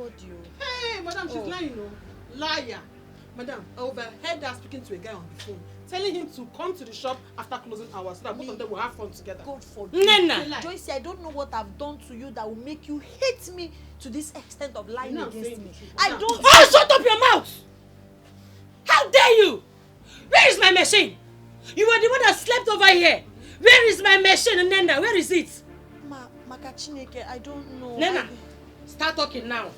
called you. Hey, madam, she's lying, no? Liar. Madam, I overheard her speaking to a guy on the phone, telling him to come to the shop after closing hours so that both of them will have fun together. God forbid. Nenna! Joyce, I don't know what I've done to you that will make you hate me to this extent of lying against me. I don't... Oh, shut up your mouth! How dare you! Where is my machine? You were the one that slept over here. Where is my machine, Nenna? Where is it? Makachineke, I don't know. Nenna, start talking now.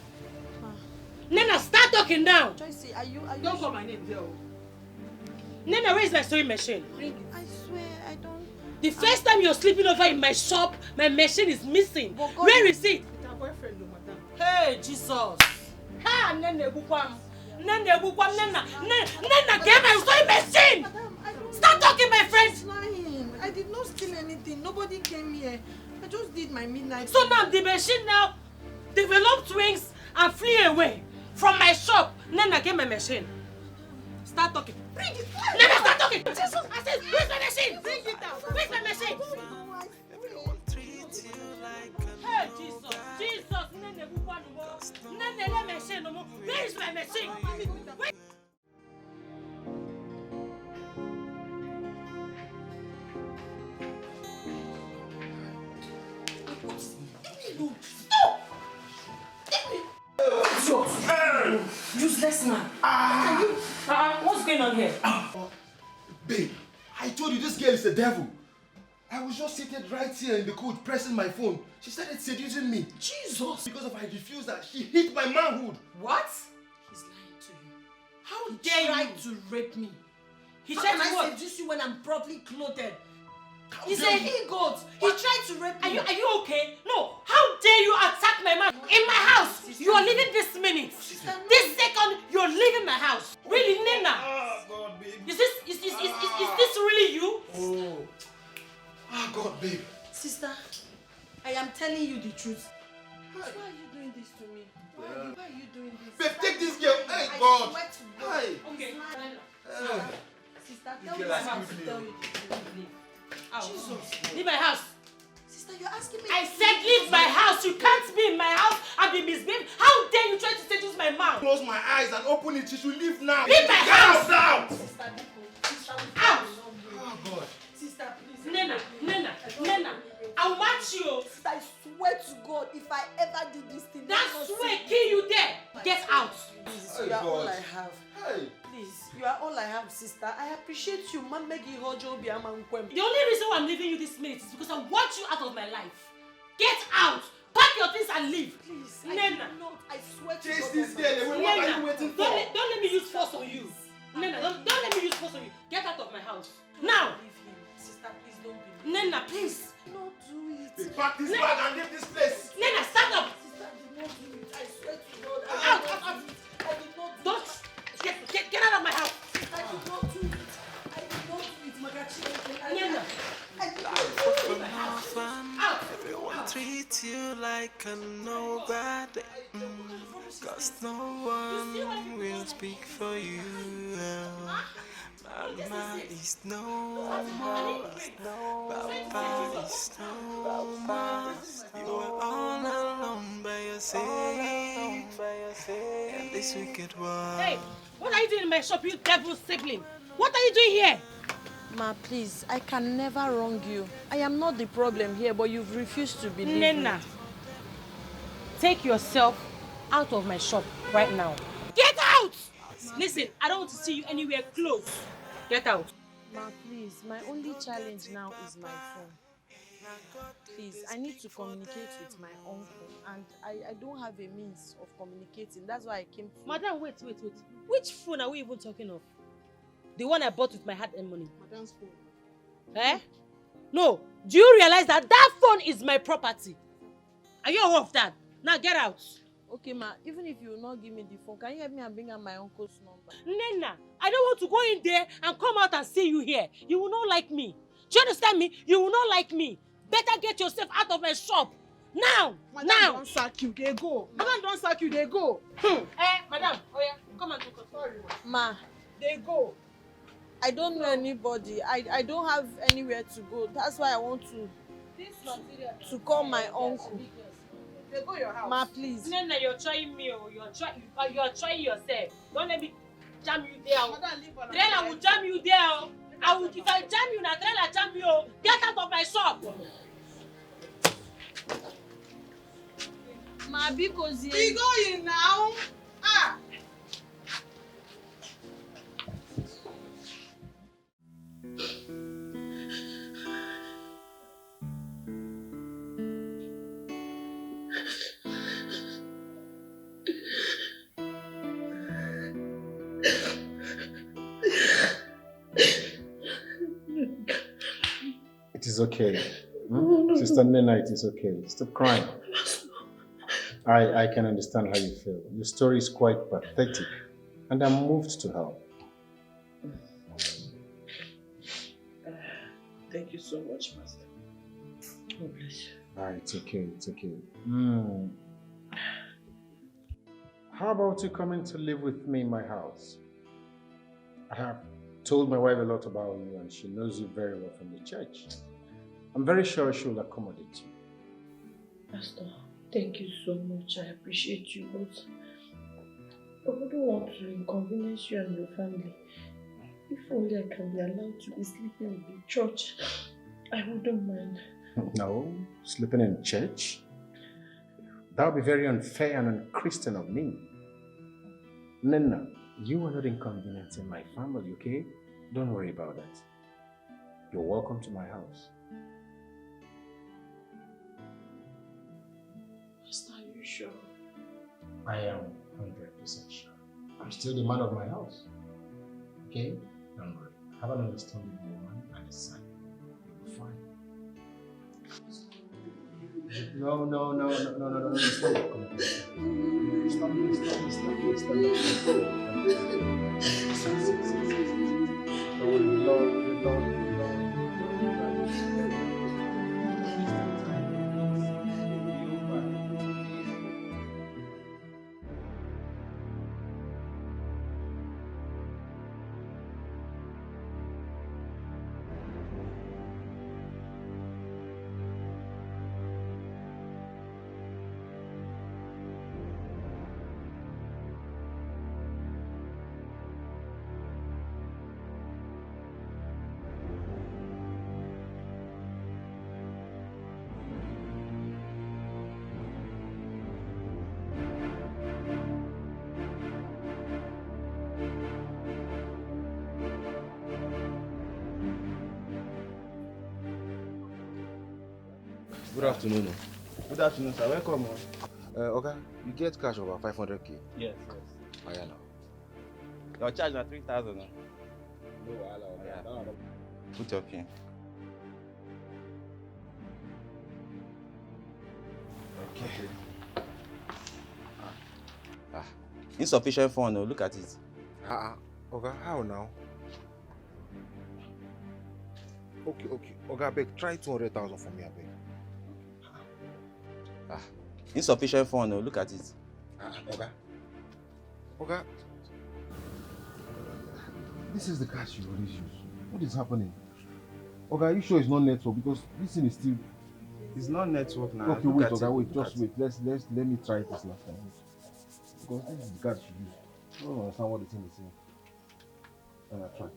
Nenna, start talking now. Joyce, are you Don't call my name there. Nenna, where is my sewing machine? Bring it. I swear, I don't... The first time you're sleeping over in my shop, my machine is missing. Where is it? It's her boyfriend, no, madam. Hey, Jesus. Ha, Nenna, Bukwam. Nenna, Bukwam, Nenna. Nenna, get my sewing machine. Madam, I don't... Start talking, my friend. It's lying. I did not steal anything. Nobody came here. I just did my midnight. So now the machine now developed wings and flew away from my shop. Nenna, get my machine. Start talking. Bring it. Nenna, start talking. Jesus, I said, where's my machine? Bring it down. Where's my machine? Hey, Jesus, Jesus. Nenna, Nenna, let machine no more. Where is my machine? Where? Stop! Useless man. What's going on here? Babe, I told you this girl is the devil. I was just seated right here in the coach pressing my phone. She started seducing me. Jesus! Because of I refused her, she hit my manhood. What? He's lying to you. How dare you? He tried to rape me. He tried to seduce you when I'm properly clothed. He's a he-goat. He tried to rape me. Are you okay? No. How dare you attack my man in my house? You are leaving this minute. This second, you're leaving my house. Really, Nenna? Oh, God, babe. Is this really you? Oh. Oh, God, babe. Sister, I am telling you the truth. Why are you doing this to me? Why are you doing this? Babe, take this girl. Hey, I God. swear to God. Hey. Okay. Sister, tell me I have to tell you the truth. Jesus. Leave my house. Sister, you're asking me. I said leave my house. You can't be in my house and be misbehaved. How dare you try to seduce my mouth? Close my eyes and open it. She should leave now. Leave my house now. Sister, Sister, out. Oh, God. Sister, please. Nenna, I'll match you. Sister, I swear to God, if I ever do this thing, That swear kill you there. Get out. Please, Hey, you are all God. I have. Hey. Please, you are all I have, sister. I appreciate you. The only reason why I'm leaving you this minute is because I want you out of my life. Get out. Pack your things and leave. Please, Nenna. I swear to Chase God. this girl away. What are you waiting for? Don't let me use force on you. Nenna, don't let me use force on you. Get out of my house. Now. Leave him. Sister, please don't be. Nenna, please. Don't do it. Babe, pack this bag and leave this place. Nenna, stand up. Sister, do not do it. I swear to God. Out. I did not do Don't. it. Get out of my house. I did not do it. I did not do it, Magachi. Nenna. I did not do it. Out. Everyone treats you like a nobody. Cause no one will speak for you. Mama is no more. Papa is no more. You are all alone by yourself. And this wicked world. Hey, what are you doing in my shop, you devil sibling? What are you doing here? Ma, please, I can never wrong you. I am not the problem here, but you've refused to believe Nenna, me. take yourself out of my shop right now. Get out! Listen, I don't want to see you anywhere close. Get out. Ma, please, my only challenge now is my phone. Please, I need to communicate with my uncle, and I don't have a means of communicating. That's why I came to... Madam, wait. Which phone are we even talking of? The one I bought with my hard-earned money. Madam's phone. Eh? No. Do you realize that that phone is my property? Are you aware of that? Now get out. Okay, ma, even if you will not give me the phone, can you help me and bring out my uncle's number? Nenna, I don't want to go in there and come out and see you here. You will not like me. Do you understand me? You will not like me. Better get yourself out of my shop. Now! Madam, now! Don't sack you, they go. Madam, don't sack you, they go. Madam, oh yeah, come and talk. Sorry, Ma, they go. I don't know anybody. I don't have anywhere to go. That's why I want to call my uncle. They go your house. Ma, please. Nena, you're trying me, oh. You're trying yourself. Don't let me jam you there. Madam, leave her. Trailer will jam you there. Oh. If I jam you, na trailer jam you. Oh. Get out of my shop. Ma, because We going now. Ah. It is okay. Sister Nena, it is okay. Stop crying. I can understand how you feel. Your story is quite pathetic, and I'm moved to help. Thank you so much, Master. God bless you. It's okay, it's okay. How about you coming to live with me in my house? I have told my wife a lot about you, and she knows you very well from the church. I'm very sure she will accommodate you. Pastor, thank you so much. I appreciate you, but I wouldn't want to inconvenience you and your family. If only I can be allowed to be sleeping in the church, I wouldn't mind. No, sleeping in church? That would be very unfair and unchristian of me. Nena, you are not inconveniencing my family, okay? Don't worry about that. You're welcome to my house. Pastor, are you sure? I am 100% sure. I'm still the man of my house. Okay? Don't worry. Have an understanding woman and a son. You'll be fine. No. Stop. Come on. Stop. Don't worry, Lord. Good afternoon. Good afternoon, sir. Welcome. Okay, you get cash over 500k. Yes. I know. Your charge na 3,000. No, Yeah. Put your pin. Okay. Insufficient fund. Oh, look at it. Okay, how now? Okay. Okay, I beg, try 200,000 for me, I beg. Insufficient fund. Oh, look at it. Okay. This is the cash you always use. What is happening? Okay, are you sure it's not network? Because this thing is still... It's not network now. Okay, wait, just wait. Let me try this last time. Because this is the cash you use. I don't understand what the thing is saying. Try.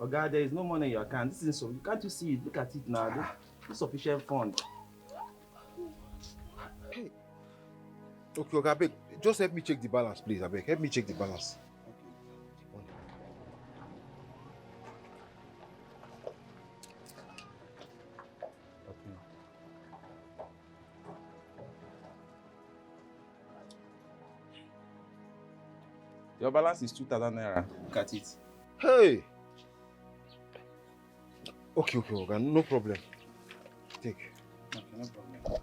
Oh God, there is no money in your account. This is so. Can't you see it? Look at it now. Insufficient fund. Hey. Okay, I beg, just help me check the balance, please. I beg, help me check the balance. Your balance is 2,000 naira. Look at it. Hey. Okay, no problem. Take. Okay, no problem.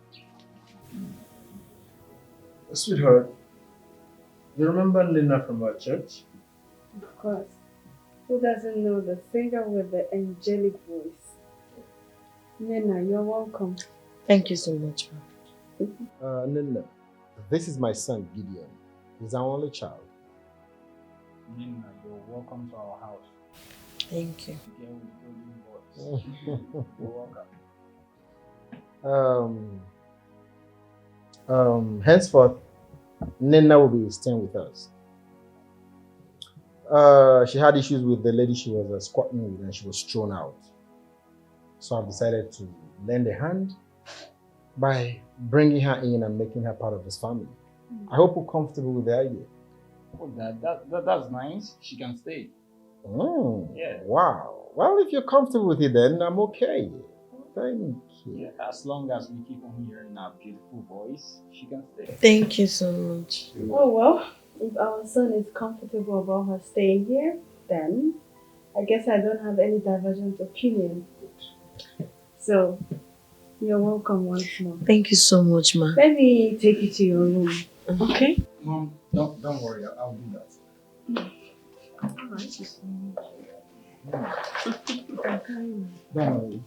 Sweetheart, you remember Nena from our church? Of course. Who doesn't know the singer with the angelic voice? Nena, you're welcome. Thank you so much, ma. Nena, this is my son Gideon. He's our only child. Nena, you're welcome to our house. Thank you. You're welcome. Henceforth, Nenna will be staying with us. She had issues with the lady she was squatting with and she was thrown out. So I've decided to lend a hand by bringing her in and making her part of this family. I hope you're comfortable with the idea. Oh, that's nice. She can stay. Oh, yeah. Wow. Well, if you're comfortable with it, then I'm okay. Thank you. Yeah, as long as we keep on hearing our beautiful voice, she can stay. Thank you so much. Oh, well, if our son is comfortable about her staying here, then I guess I don't have any divergent opinion. So, you're welcome once more. Thank you so much, ma. Let me take you to your room, okay? Mom, don't worry, I'll do that. Alright. Don't worry.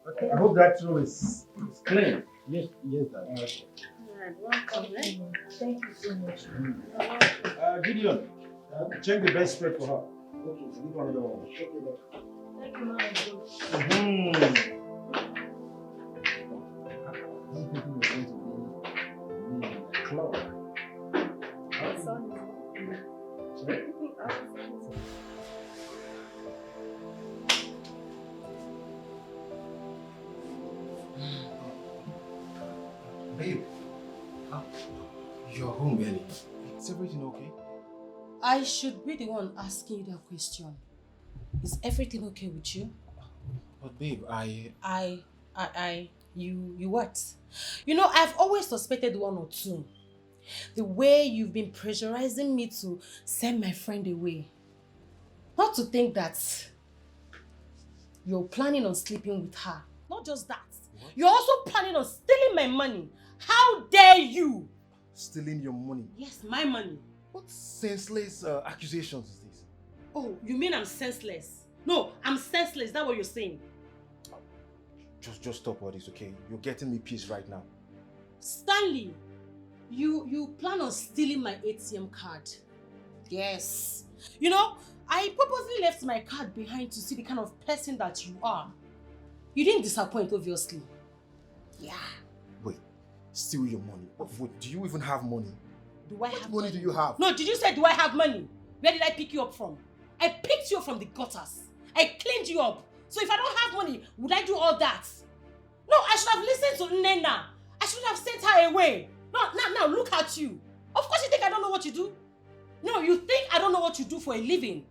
Okay, I hope that room is clean. Yes, Dad. Alright, welcome, eh? Thank you so much. Gideon, check the bed spread for her. Okay, leave another one. Thank you, Mama. Babe, you're home early. Is everything okay? I should be the one asking you that question. Is everything okay with you? But babe, you what? You know, I've always suspected one or two. The way you've been pressurizing me to send my friend away. Not to think that you're planning on sleeping with her. Not just that. What? You're also planning on stealing my money. How dare you? Stealing your money? Yes, my money. What senseless accusations is this? Oh, you mean I'm senseless? No, I'm senseless. Is that what you're saying? Just stop all this, okay? You're getting me peace right now. Stanley, you plan on stealing my ATM card. Yes. You know, I purposely left my card behind to see the kind of person that you are. You didn't disappoint, obviously. Yeah. Wait, steal your money? Wait, do you even have money? Do I have money? What money do you have? No, did you say do I have money? Where did I pick you up from? I picked you up from the gutters. I cleaned you up. So if I don't have money, would I do all that? No, I should have listened to Nenna. I should have sent her away. No, now look at you. Of course you think I don't know what you do. No, you think I don't know what you do for a living.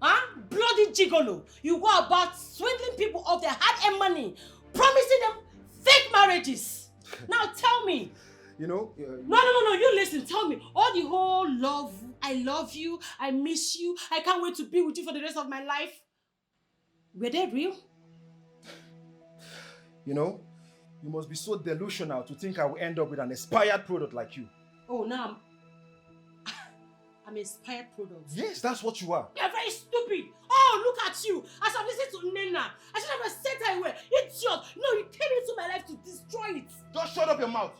Huh? Bloody gigolo. You go about swindling people of their hard-earned money, promising them fake marriages. Now tell me. You know... No, you listen, tell me. All the whole love, I love you, I miss you, I can't wait to be with you for the rest of my life. Were they real? You know, you must be so delusional to think I will end up with an expired product like you. Oh, now I'm an expired product. Yes, that's what you are. You're very stupid. Oh, look at you. As I've listened to Nenna, I should have sent her away. It's yours. No, you came into my life to destroy it. Just shut up your mouth.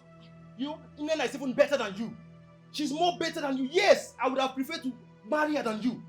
Nenna is even better than you. She's more better than you. Yes, I would have preferred to marry her than you.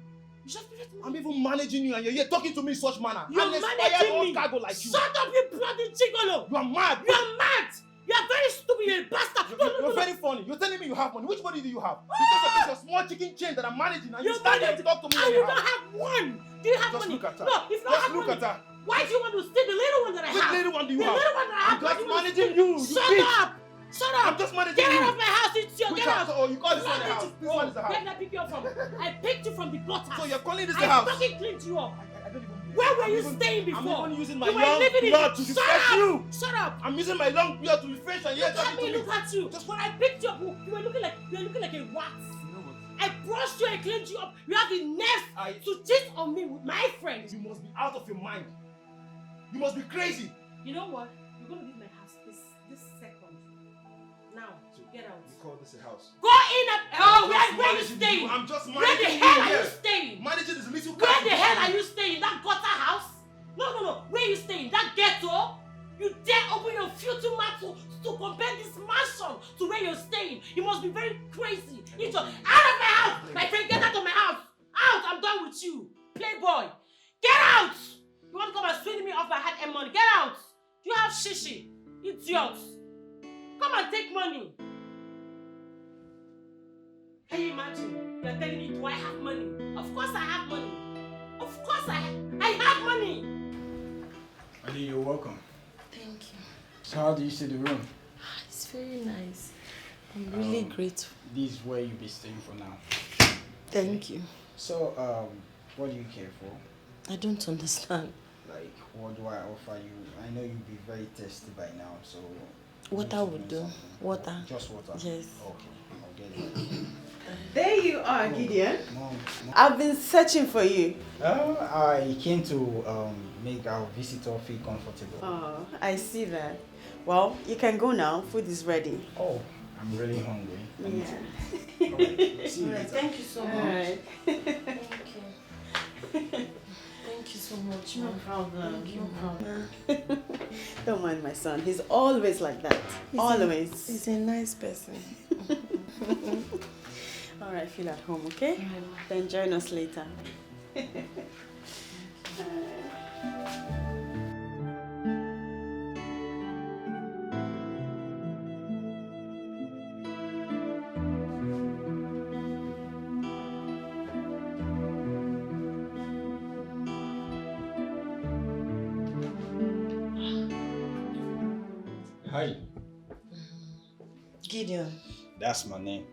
You just prefer to I'm even managing you and you're here talking to me in such manner. You're managing me. Cargo like you. Shut up, you bloody gigolo. You are mad. You're mad. You're very stupid. You're a bastard. You're very funny. You're telling me you have money. Which money do you have? Because of this small chicken chain that I'm managing and you stand there to talk to me. And you don't have one. Do you have money? Look at her. No, if you don't have money. At her. Why do you want to steal the little one that I have? Which little one do you have? The little one that I have. I'm just managing you. Shut up. Shut up! I'm just managing Get you. out of my house, it's your Which get house? out! Oh, you call this one the house? This one is the house. Where did I pick you up from? I picked you from the gutter. So you're calling this the house? I fucking cleaned you up. I don't even Where were you staying before? I'm even using my you were long living blood to refresh you. Shut up! I'm using my long blood to refresh and Look at me, look at you. Just when I picked you up, you were looking like a rat. You know what? I brushed you and cleaned you up. You have the nerve to cheat on me with my friends. You must be out of your mind. You must be crazy. You know what? You're gonna leave my house this second. Now, get out. You call this a house? Go in and where are you staying? I'm just managing. Where the hell are you staying? Managing this little. Where the hell are you staying? That gutter house? No. Where are you staying? That ghetto? You dare open your filthy mouth to compare this mansion to where you're staying? You must be very crazy. Out of my house! My friend, get out of my house! Out! I'm done with you. Playboy. Get out! You want to come and swing me off my hard-earned money? Get out! Do Stop shishi, idiots. Come and take money. Can you imagine? You're telling me, do I have money? Of course I have money. Of course I have money. Ali, you're welcome. Thank you. So how do you see the room? It's very nice. I'm really grateful. This is where you'll be staying for now. Thank you. So, what do you care for? I don't understand. Like, what do I offer you? I know you'll be very thirsty by now, so... Water would do. Water. Just water? Yes. Okay, I'll get it. There you are, Gideon. Mom. I've been searching for you. I came to make our visitor feel comfortable. Oh, I see that. Well, you can go now. Food is ready. Oh, I'm really hungry. Yeah. Alright, see you later. Thank you so much. Alright. Thank you. Thank you so much. No problem. Thank you, No Mom. problem. Don't mind my son. He's always like that. Always. He's a nice person. Alright, feel at home, okay? Then join us later. Hi. Gideon. That's my name.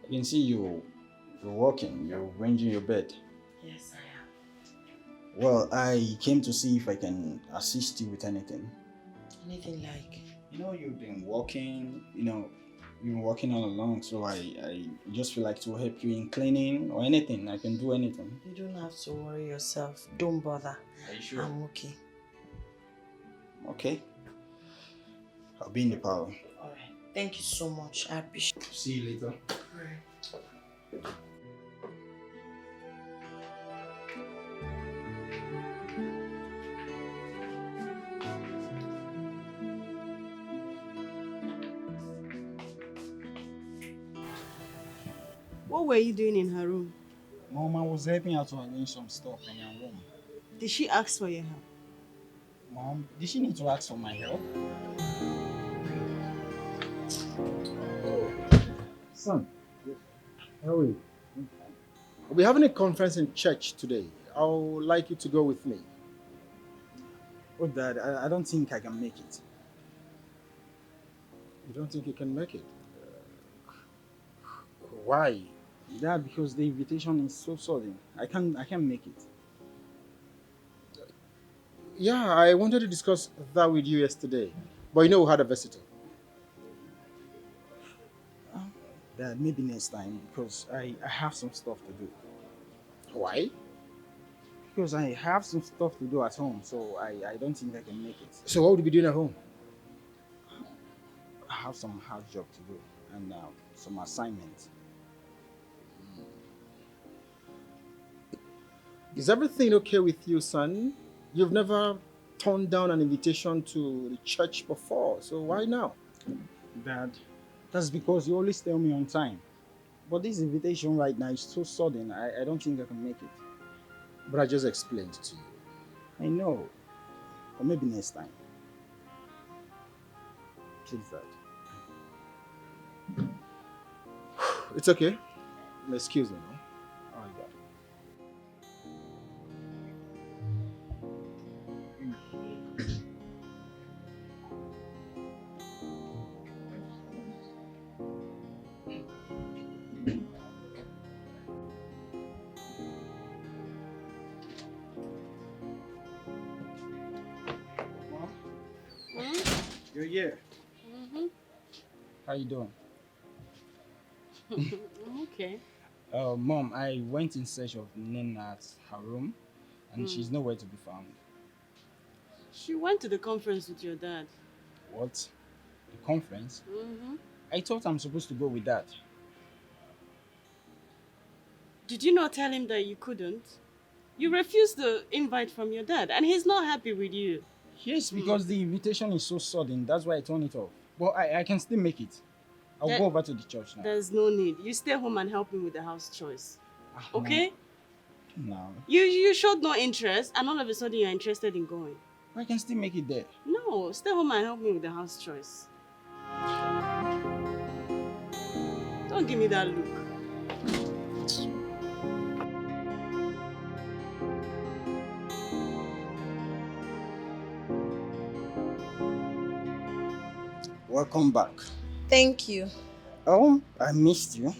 I can see you're working, you're arranging your bed. Yes, I am. Well, I came to see if I can assist you with anything. Anything like? You know, you've been working, you've been working all along, so I just feel like to help you in cleaning or anything. I can do anything. You don't have to worry yourself. Don't bother. Are you sure? I'm okay. Okay. I'll be in the parlor. Alright. Thank you so much. I appreciate it. See you later. Alright. What were you doing in her room? Mom, I was helping her to arrange some stuff in her room. Did she ask for your help? Mom, did she need to ask for my help? Son, how are you? We're having a conference in church today. I would like you to go with me. Oh, Dad, I don't think I can make it. You don't think you can make it? Why? Dad, because the invitation is so sudden. I can't make it. Yeah, I wanted to discuss that with you yesterday. But you know we had a visitor. Dad, maybe next time, because I have some stuff to do. Why? Because I have some stuff to do at home, so I don't think I can make it. So what would you be doing at home? I have some house job to do and some assignments. Is everything okay with you, son? You've never turned down an invitation to the church before, so why now? Dad, that's because you always tell me on time. But this invitation right now is so sudden, I don't think I can make it. But I just explained to you. I know. Or maybe next time. Please, Dad. It's okay. Excuse me now. All right, Dad. You're here. How you doing? Okay. Mom, I went in search of NNENNA at her room, and she's nowhere to be found. She went to the conference with your dad. What? The conference? I thought I'm supposed to go with that. Did you not tell him that you couldn't? You refused the invite from your dad, and he's not happy with you. Yes, because the invitation is so sudden. That's why I turned it off. But I can still make it. I'll go over to the church now. There's no need. You stay home and help him with the house chores. Okay? No. You showed no interest, and all of a sudden you're interested in going. I can still make it there. No, stay home and help me with the house chores. Don't give me that look. Welcome back. Thank you. Oh, I missed you.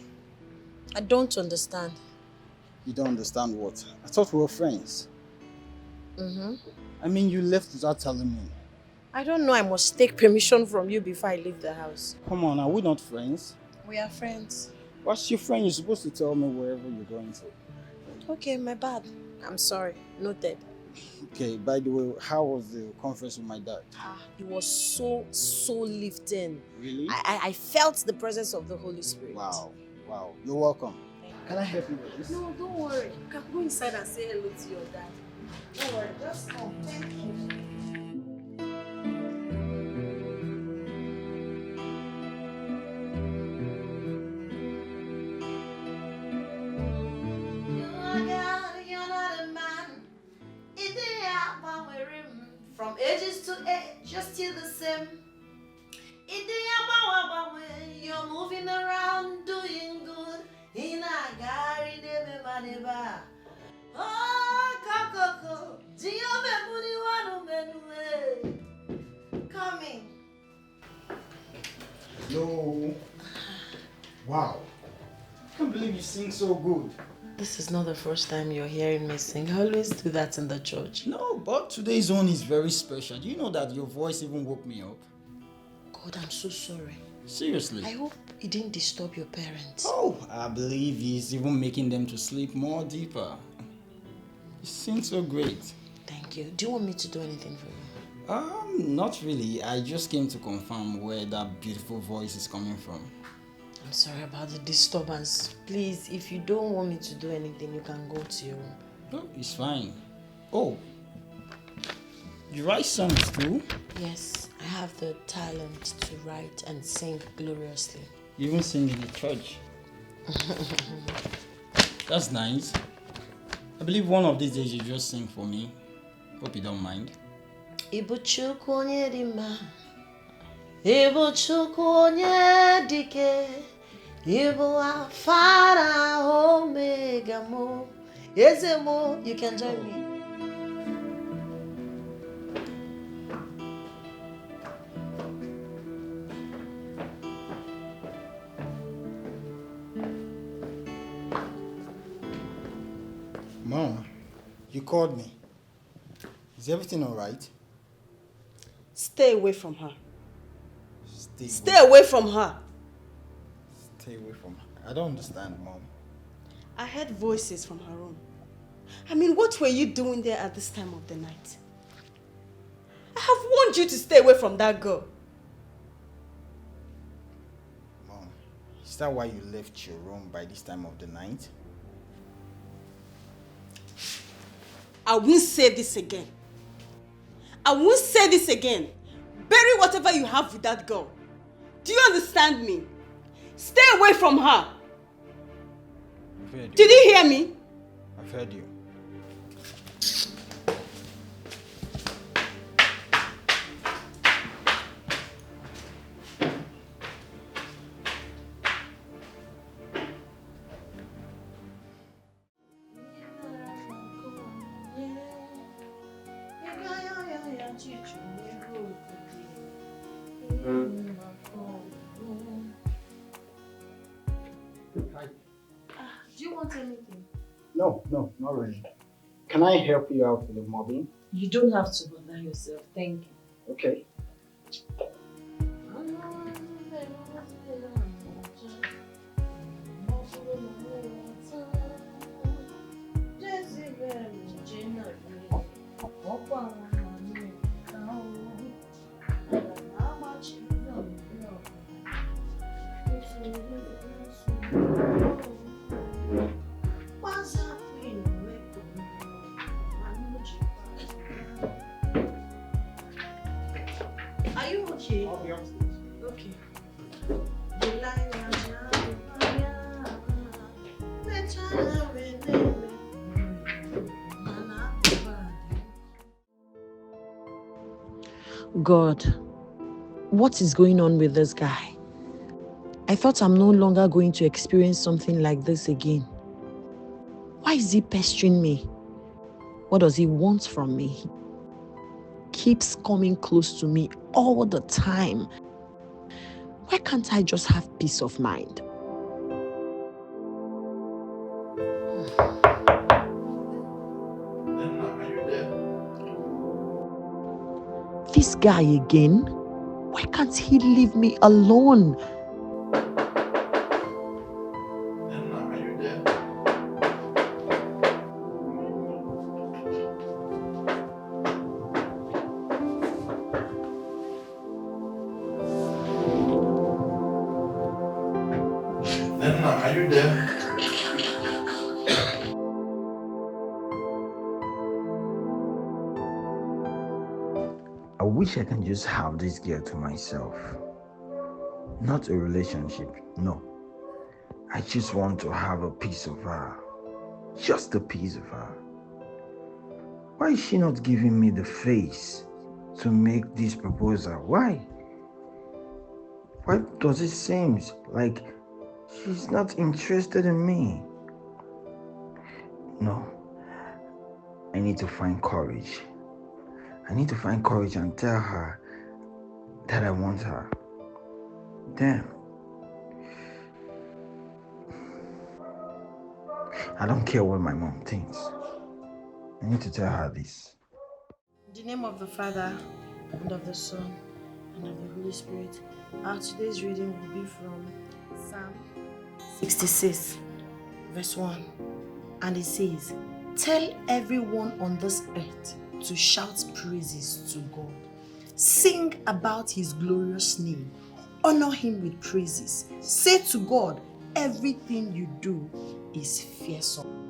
I don't understand. You don't understand what? I thought we were friends. Mm-hmm. I mean, you left without telling me. I don't know. I must take permission from you before I leave the house. Come on, are we not friends? We are friends. What's your friend? You're supposed to tell me wherever you're going to. Okay, my bad. I'm sorry. Noted. Okay, by the way, how was the conference with my dad? It was so lifting. Really? I felt the presence of the Holy Spirit. Wow. You're welcome. Can I help you with this? No, don't worry. You can go inside and say hello to your dad. Don't worry, just come. Thank you. From ages to age, you're still the same. You're moving around, doing good. Coming. No. Wow. I can't believe you sing so good. This is not the first time you're hearing me sing. I always do that in the church. No, but today's one is very special. Do you know that your voice even woke me up? God, I'm so sorry. Seriously? I hope it didn't disturb your parents. Oh, I believe he's even making them to sleep more deeper. You sing so great. Thank you. Do you want me to do anything for you? Not really. I just came to confirm where that beautiful voice is coming from. I'm sorry about the disturbance. Please, if you don't want me to do anything, you can go to your room. No, it's fine. Oh, you write songs too? Yes, I have the talent to write and sing gloriously. You even sing in the church. That's nice. I believe one of these days you just sing for me. Hope you don't mind. Ibuchukwu onye dị mma, Ibuchukwu onye dike, Ibu Alpha and Omega mo. Eze mo, you can join me. Mom, you called me. Is everything all right? Stay away from her. Stay away from her. Stay away from her. I don't understand, Mom. I heard voices from her room. I mean, what were you doing there at this time of the night? I have warned you to stay away from that girl. Mom, is that why you left your room by this time of the night? I won't say this again. I won't say this again. Bury whatever you have with that girl. Do you understand me? Stay away from her. I've heard you. Did you hear me? I've heard you. Do you want anything? No, not really. Can I help you out with the mobbing? You don't have to bother yourself. Thank you. Okay. Are you okay? I'll be upstairs. Okay. God, what is going on with this guy? I thought I'm no longer going to experience something like this again. Why is he pestering me? What does he want from me? He keeps coming close to me all the time. Why can't I just have peace of mind? This guy again? Why can't he leave me alone? Are you there? I wish I can just have this girl to myself. Not a relationship, no. I just want to have a piece of her. Just a piece of her. Why is she not giving me the face to make this proposal? Why? Why does it seem like she's not interested in me? No. I need to find courage. I need to find courage and tell her that I want her. Damn. I don't care what my mom thinks. I need to tell her this. In the name of the Father, and of the Son, and of the Holy Spirit. Our today's reading will be from Psalm 66, verse 1. And it says, "Tell everyone on this earth to shout praises to God. Sing about his glorious name. Honor him with praises. Say to God, everything you do is fearsome."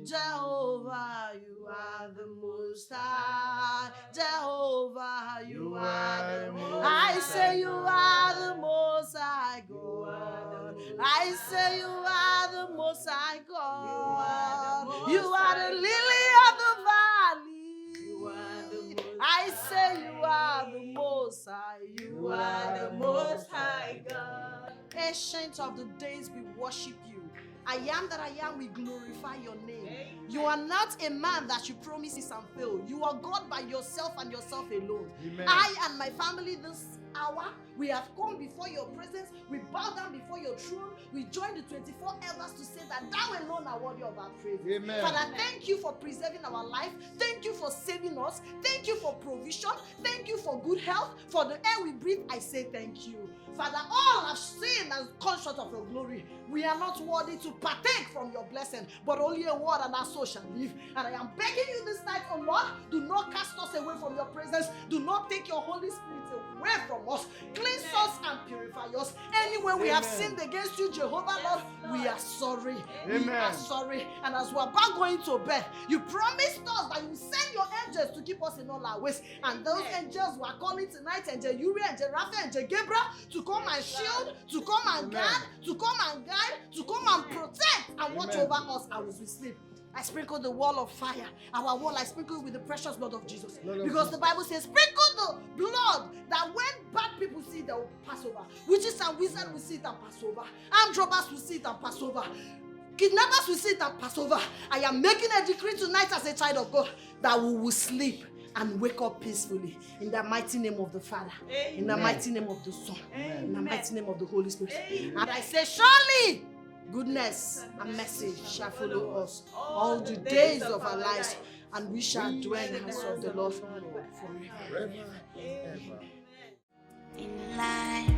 Jehovah, you are the most high. Jehovah, you are the most high. I say you are the most high God. I say you are the most high God. You are the lily of the valley. I say you are the most high. You are the most high God. Ancient of the days, we worship you. I am that I am, we glorify your name. Amen. You are not a man that you promises and fail. You are God by yourself and yourself alone. Amen. I and my family this hour, we have come before your presence. We bow down before your throne. We join the 24 elders to say that thou alone are worthy of our praise. Amen. Father, thank you for preserving our life. Thank you for saving us. Thank you for provision. Thank you for good health. For the air we breathe, I say thank you. Father, all have sinned and come short of your glory. We are not worthy to partake from your blessing, but only a word and our soul shall live. And I am begging you this night, oh Lord, do not cast us away from your presence. Do not take your Holy Spirit away from us. Cleanse us and purify us. Anywhere we have sinned against you, Jehovah, Lord, we are sorry. Amen. We are sorry. And as we are about going to bed, you promised us that you send your angels to keep us in all our ways. And those angels were calling tonight, Angel Uriah, Angel Raphael, Angel Gabriel, to come and shield, to come and guard, to come and guide, to come and protect and watch over us as we sleep. I sprinkle the wall of fire. Our wall I sprinkle with the precious blood of Jesus. Because the Bible says, sprinkle the blood that when bad people see it, they will pass over. Witches and wizards will see it and pass over. Armed robbers will see it and pass over. Kidnappers will see it and pass over. I am making a decree tonight as a child of God that we will sleep and wake up peacefully in the mighty name of the Father, Amen. In the mighty name of the Son, Amen. In the mighty name of the Holy Spirit. Amen. And I say, surely goodness and mercy shall follow us all the days of our lives, and we shall dwell in the house of the Lord forever. In life,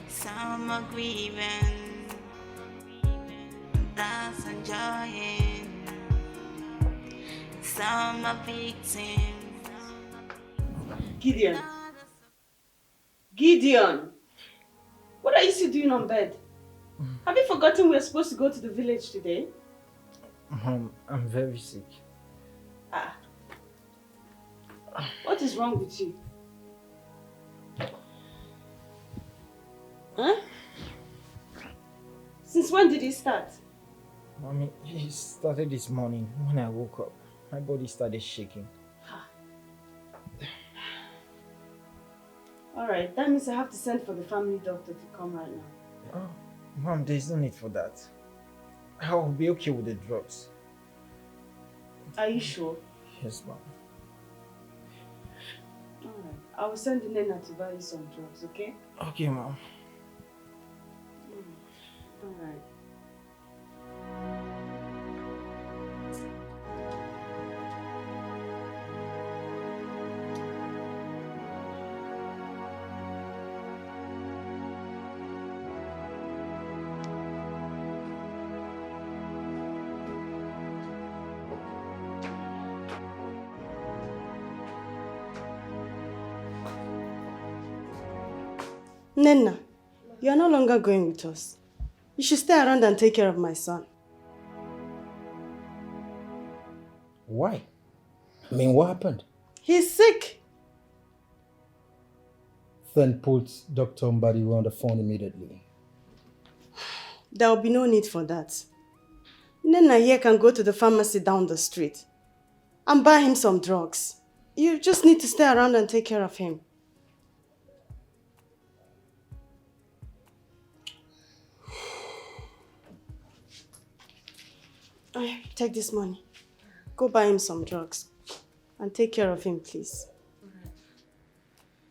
some are grieving, that's enjoying, some are victims. Gideon, what are you still doing on bed? Have you forgotten we're supposed to go to the village today? Mom, I'm very sick. What is wrong with you? Huh? Since when did it start? Mommy, it started this morning when I woke up. My body started shaking. Alright, that means I have to send for the family doctor to come right now. Oh, Mom, there's no need for that. I'll be okay with the drugs. Are you sure? Yes, Mom. Alright, I will send Nena to buy you some drugs, okay? Okay, Mom. Alright. Nena, you are no longer going with us. You should stay around and take care of my son. Why? I mean, what happened? He's sick. Then put Dr. Mbadiwe on the phone immediately. There will be no need for that. Nena here can go to the pharmacy down the street and buy him some drugs. You just need to stay around and take care of him. Take this money. Go buy him some drugs. And take care of him, please.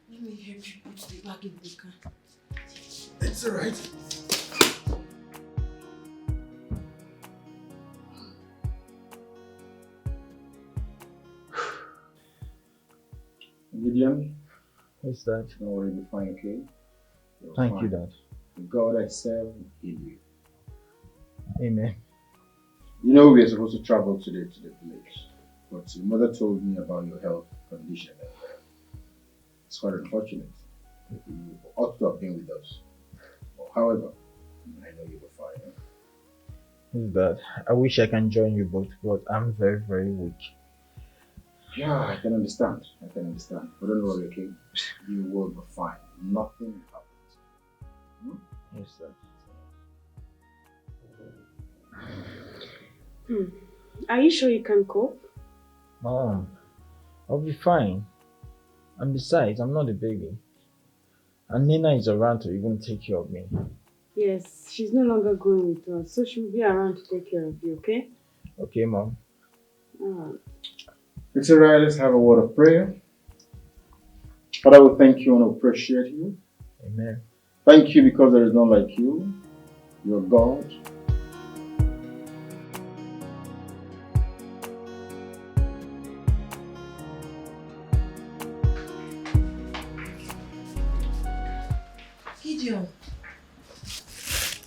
Let me help you put the bag in the car. It's alright. Gideon? What's that? Don't worry, you'll be fine, okay? You're Thank fine. you, Dad. The God I serve will heal you. Amen. You know we are supposed to travel today to the village, but your mother told me about your health condition and it's quite unfortunate. You ought to have been with us. However, I know you'll be fine. Huh? Who's that? I wish I can join you both, but I'm very, very weak. Yeah, I can understand. But don't worry, okay? You will be fine. Nothing happens. Yes, sir. Are you sure you can cope? Mom, I'll be fine. And besides, I'm not a baby. And Nina is around to even take care of me. Yes, she's no longer going with us, so she'll be around to take care of you, okay? Okay, Mom. Alright. It's alright, let's have a word of prayer. Father, we thank you and appreciate you. Amen. Thank you because there is none like you. You're God.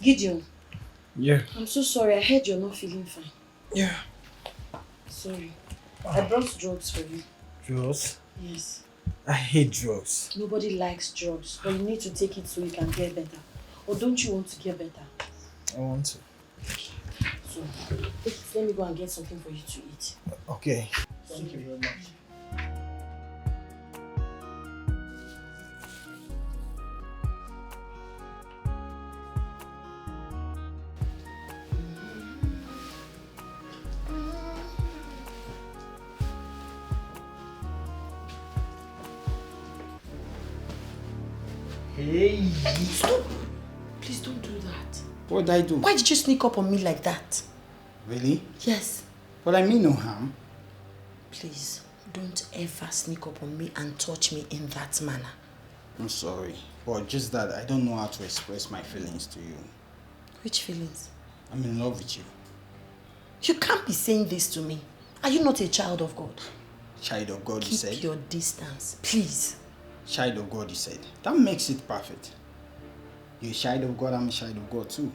Gideon. Yeah. I'm so sorry. I heard you're not feeling fine. Yeah. Sorry. I brought drugs for you. Drugs? Yes. I hate drugs. Nobody likes drugs, but you need to take it so you can get better. Or don't you want to get better? I want to. So, let me go and get something for you to eat. Okay. Thank you very much. Hey! Stop! Please don't do that. What did I do? Why did you sneak up on me like that? Really? Yes. But I mean no harm. Please, don't ever sneak up on me and touch me in that manner. I'm sorry, but just that I don't know how to express my feelings to you. Which feelings? I'm in love with you. You can't be saying this to me. Are you not a child of God? Child of God, you said? Keep your distance, please. Child of God, you said. That makes it perfect. You're a child of God, I'm a child of God too.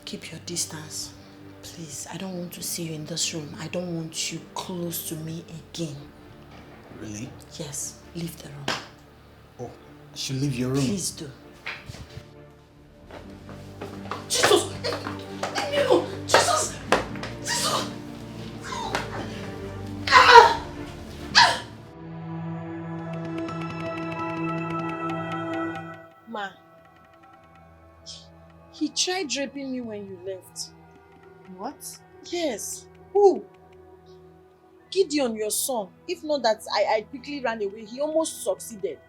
Keep your distance. Please, I don't want to see you in this room. I don't want you close to me again. Really? Yes, leave the room. Oh, I should leave your room? Please do. Jesus! No! Jesus! Jesus! tried raping me when you left. What? Yes. Who? Gideon, your son. If not that I quickly ran away, he almost succeeded.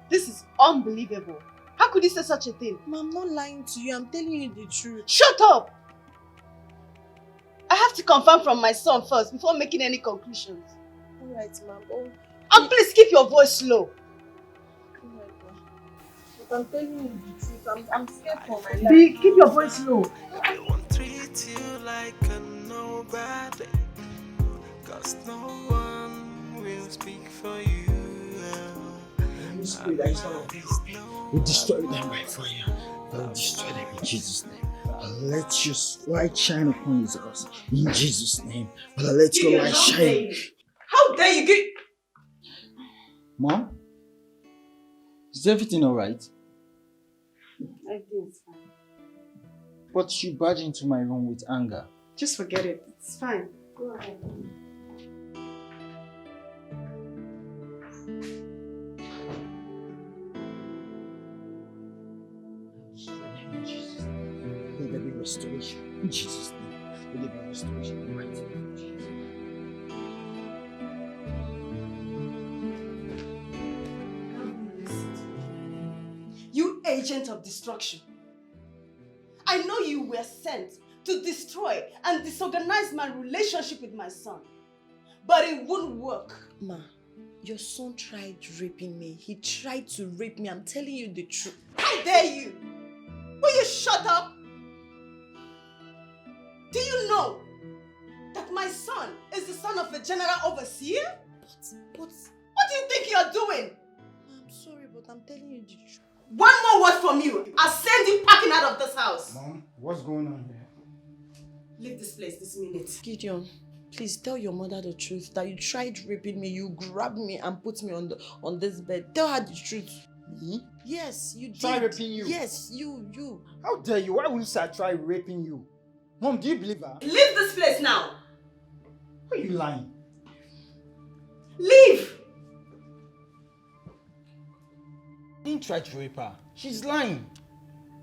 This is unbelievable. How could you say such a thing? Ma, I'm not lying to you. I'm telling you the truth. Shut up! I have to confirm from my son first before making any conclusions. Alright, ma'am. Oh. And please keep your voice low. But I'm telling you the truth. I'm scared for my life. B, keep your voice low. Everyone treats you like a nobody, 'cause no one will speak for you. We destroy them by fire. I'll destroy them in Jesus' name. I'll let your light shine upon his house. In Jesus' name. I'll let your light shine. How dare you get... Mom? Is everything alright? Everything's fine. But you barged into my room with anger. Just forget it. It's fine. Go ahead. In Jesus' name. Let there be restoration. In Jesus' name. Let there be restoration. In the mighty name of Jesus. You agent of destruction. I know you were sent to destroy and disorganize my relationship with my son. But it won't work. Ma, your son tried raping me. He tried to rape me. I'm telling you the truth. How dare you? Will you shut up? Do you know that my son is the son of a general overseer? But what do you think you're doing? I'm sorry, but I'm telling you the truth. One more word from you, I'll send you packing out of this house. Mom, what's going on here? Leave this place this minute. Gideon, please tell your mother the truth that you tried raping me. You grabbed me and put me on this bed. Tell her the truth. Me? Yes, you did. Try raping you? Yes, you. How dare you? Why would I try raping you? Mom, do you believe her? Leave this place now. Why are you lying? Leave! I didn't try to rape her. She's lying.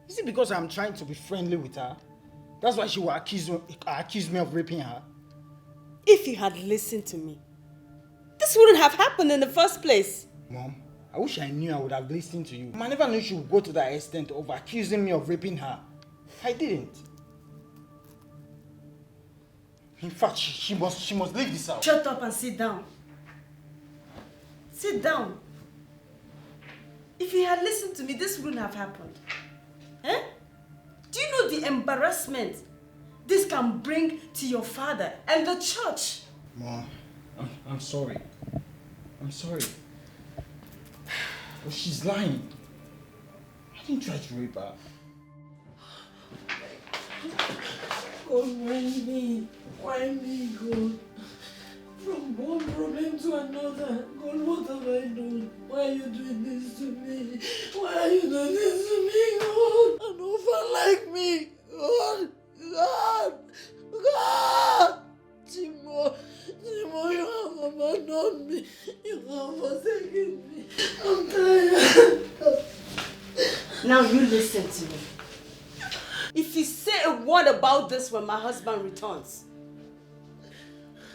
Is it because I'm trying to be friendly with her? That's why she will accuse me of raping her? If you had listened to me, this wouldn't have happened in the first place. Mom, I wish I knew I would have listened to you. I never knew she would go to that extent of accusing me of raping her. I didn't. In fact, she must leave this house. Shut up and sit down. Sit down. If you had listened to me, this wouldn't have happened. Eh? Do you know the embarrassment this can bring to your father and the church? Mom, I'm sorry. I'm sorry. But she's lying. I didn't try to rape her. God, why me? Why me, God? From one problem to another. God, what have I done? Why are you doing this to me? Why are you doing this to me, God? An orphan like me. God. Timo, you have abandoned me. You have forsaken me. I'm tired. Now you listen to me. If you say a word about this when my husband returns,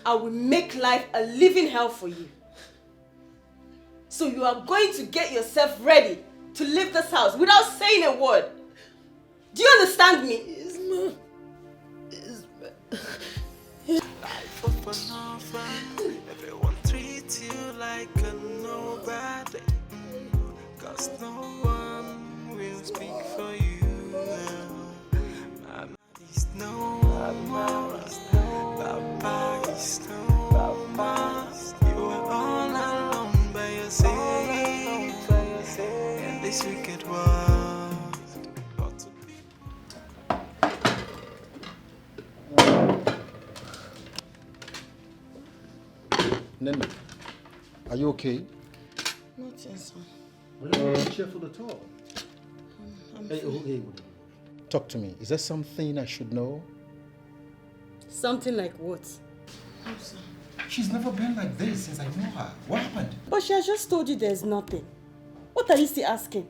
I will make life a living hell for you. So you are going to get yourself ready to leave this house without saying a word. Do you understand me? Yes, ma'am. Yes, ma'am. Life of an orphan. Everyone treats you like a nobody, 'cause no one will speak for you. Mama is no more. Papa is no more. You are all alone by yourself in this wicked world. Nenna, are you okay? Not yes, sir. You're not cheerful at all. I'm Hey, wait. Talk to me. Is there something I should know? Something like what? No, sir. She's never been like this since I know her. What happened? But she has just told you there's nothing. What are you still asking?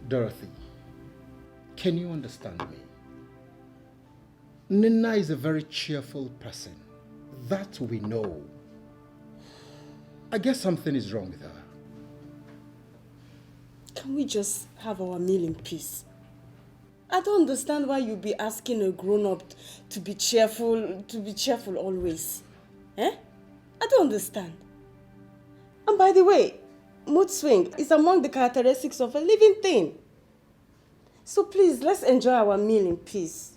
Dorothy, Can you understand me? Nina is a very cheerful person. That we know. I guess something is wrong with her. Can we just have our meal in peace? I don't understand why you'll be asking a grown-up to be cheerful always. Eh? I don't understand. And by the way, mood swing is among the characteristics of a living thing. So please, let's enjoy our meal in peace.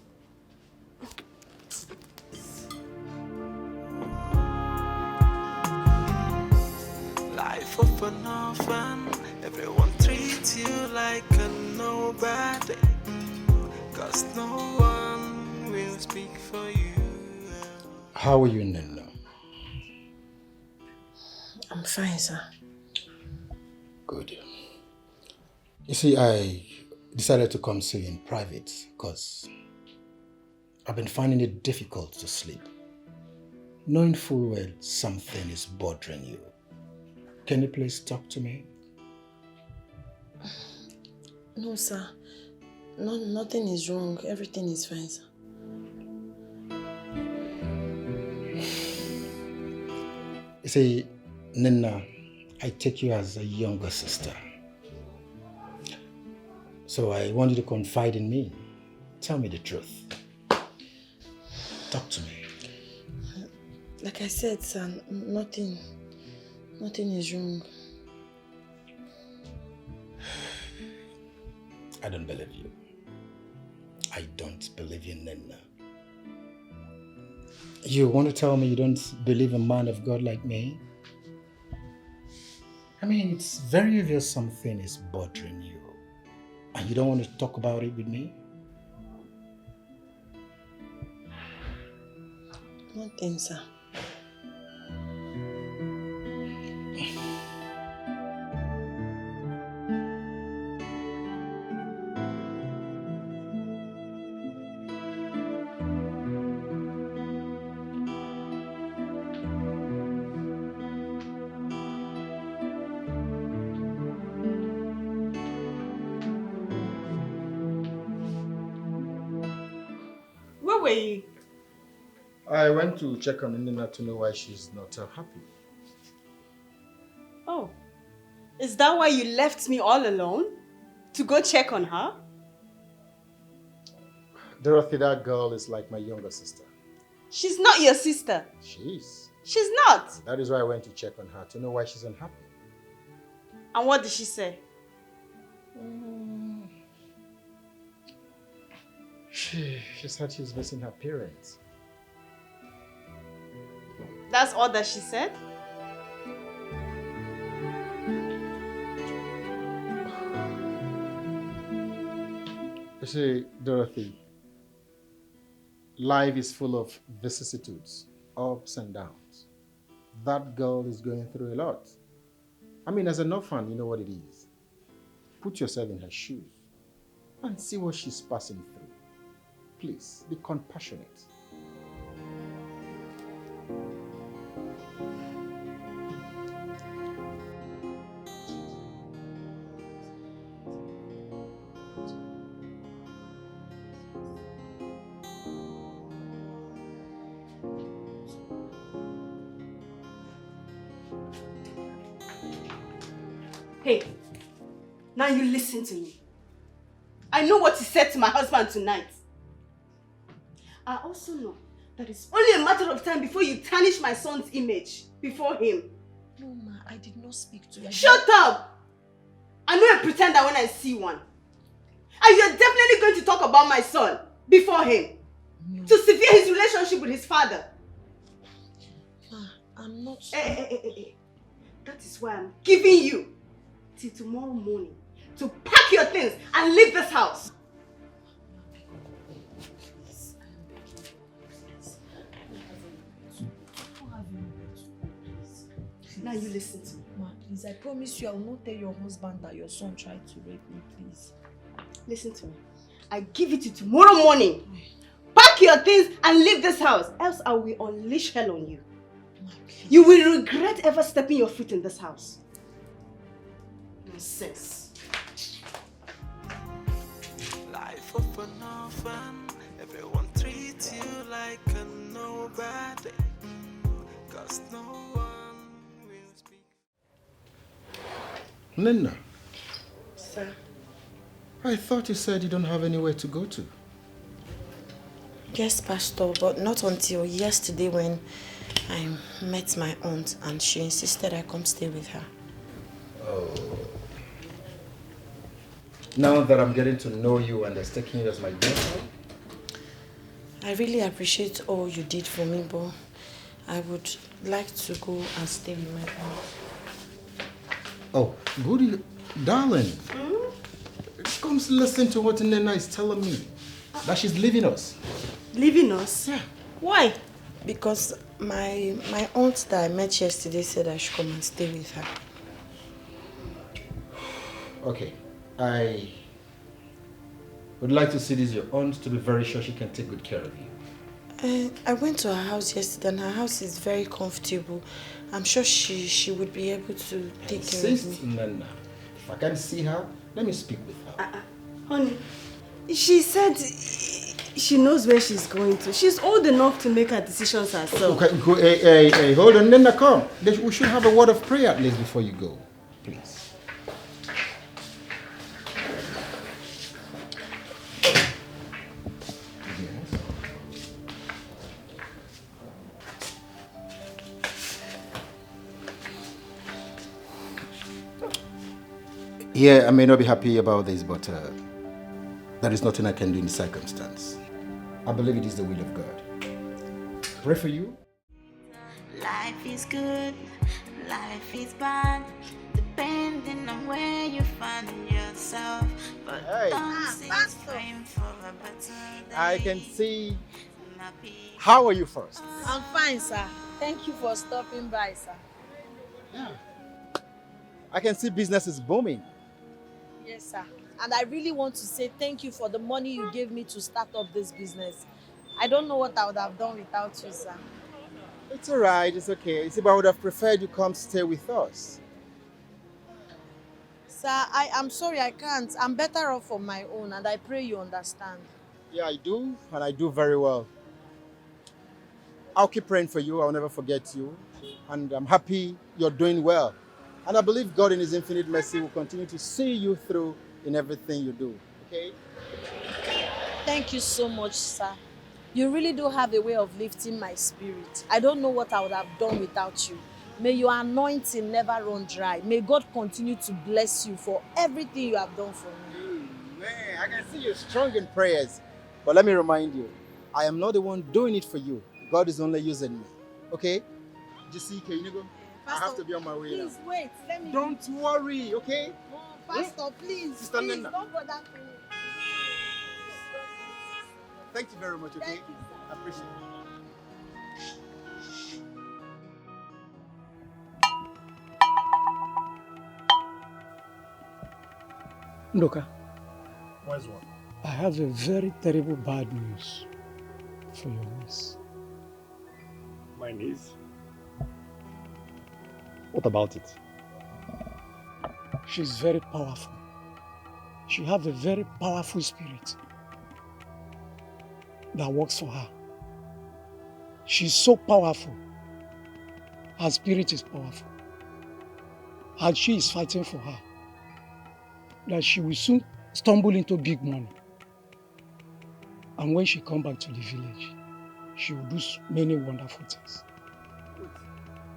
Life of an orphan, everyone treats you like a nobody. Cause no one will speak for you. How are you, Nina? I'm fine, sir. Good. You see, I decided to come see you in private because I've been finding it difficult to sleep, knowing full well something is bothering you. Can you please talk to me? No, sir. No, nothing is wrong. Everything is fine, sir. You see, Nina, I take you as a younger sister. So I want you to confide in me. Tell me the truth. Talk to me. Like I said, sir, nothing is wrong. I don't believe you. I don't believe you, Nina. You want to tell me you don't believe a man of God like me? I mean, it's very obvious something is bothering you. And you don't want to talk about it with me? Nothing, sir. Where were you? I went to check on Nina to know why she's not happy. Oh, is that why you left me all alone? To go check on her? Dorothy, that girl is like my younger sister. She's not your sister. She is. She's not. That is why I went to check on her to know why she's unhappy. And what did she say? She said she's missing her parents. That's all that she said? You see, Dorothy, life is full of vicissitudes, ups and downs. That girl is going through a lot. I mean, as an orphan, you know what it is. Put yourself in her shoes and see what she's passing through. Please, be compassionate. Hey, now you listen to me. I know what you said to my husband tonight. I also know that it's only a matter of time before you tarnish my son's image before him. No, ma, I did not speak to you. Shut up! I know a pretender when I see one. And you're definitely going to talk about my son before him. No. To sever his relationship with his father. Ma, I'm not... Hey. That is why I'm giving you till tomorrow morning to pack your things and leave this house. Now you listen to me. Ma, please, I promise you I will not tell your husband that your son tried to rape me, please. Listen to me. I give it to you tomorrow morning. Pack your things and leave this house, else I will unleash hell on you. Ma, you will regret ever stepping your foot in this house. Nonsense. Life Life of an orphan, everyone treats you like a nobody. Cause no one will speak. Nenna, Sir. I thought you said you don't have anywhere to go to. Yes, Pastor, but not until yesterday when I met my aunt and she insisted I come stay with her. Oh. Now that I'm getting to know you and there's taking you as my daughter? I really appreciate all you did for me, but I would like to go and stay with my aunt. Oh, goody, darling. Come listen to what Nenna is telling me. That she's leaving us. Leaving us? Yeah. Why? Because my aunt that I met yesterday said I should come and stay with her. Okay, I would like to see this your aunt to be very sure she can take good care of you. I went to her house yesterday and her house is very comfortable. I'm sure she would be able to take care of me. Nenna, if I can't see her, let me speak with her. Honey, she said she knows where she's going to. She's old enough to make her decisions herself. Okay, go, hey, hold on, Nenna, come. We should have a word of prayer at least before you go, please. Yeah, I may not be happy about this, but there is nothing I can do in the circumstance. I believe it is the will of God. Pray for you. Life is good, life is bad, depending on where you find yourself. But don't cease praying for a better day. I can see. How are you first? I'm fine, sir. Thank you for stopping by, sir. Yeah. I can see business is booming. Yes, sir. And I really want to say thank you for the money you gave me to start up this business. I don't know what I would have done without you, sir. It's all right. It's okay. You see, but I would have preferred you come stay with us. Sir, I am sorry I can't. I'm better off on my own, and I pray you understand. Yeah, I do, and I do very well. I'll keep praying for you. I'll never forget you. And I'm happy you're doing well. And I believe God in His infinite mercy will continue to see you through in everything you do. Okay? Thank you so much, sir. You really do have a way of lifting my spirit. I don't know what I would have done without you. May your anointing never run dry. May God continue to bless you for everything you have done for me. Man, I can see you're strong in prayers. But let me remind you, I am not the one doing it for you. God is only using me. Okay? Just can you go? I have to be on my way now. Please wait. Let me. Don't worry, okay? No, Pastor, please. Sister Please, Nenna. don't bother me. Thank you very much, okay? Thank you, I appreciate it. Ndoka, Wise one. I have a very terrible bad news for your niece. My niece? What about it? She's very powerful. She has a very powerful spirit that works for her. She's so powerful. Her spirit is powerful. And she is fighting for her. That she will soon stumble into big money. And when she comes back to the village, she will do many wonderful things.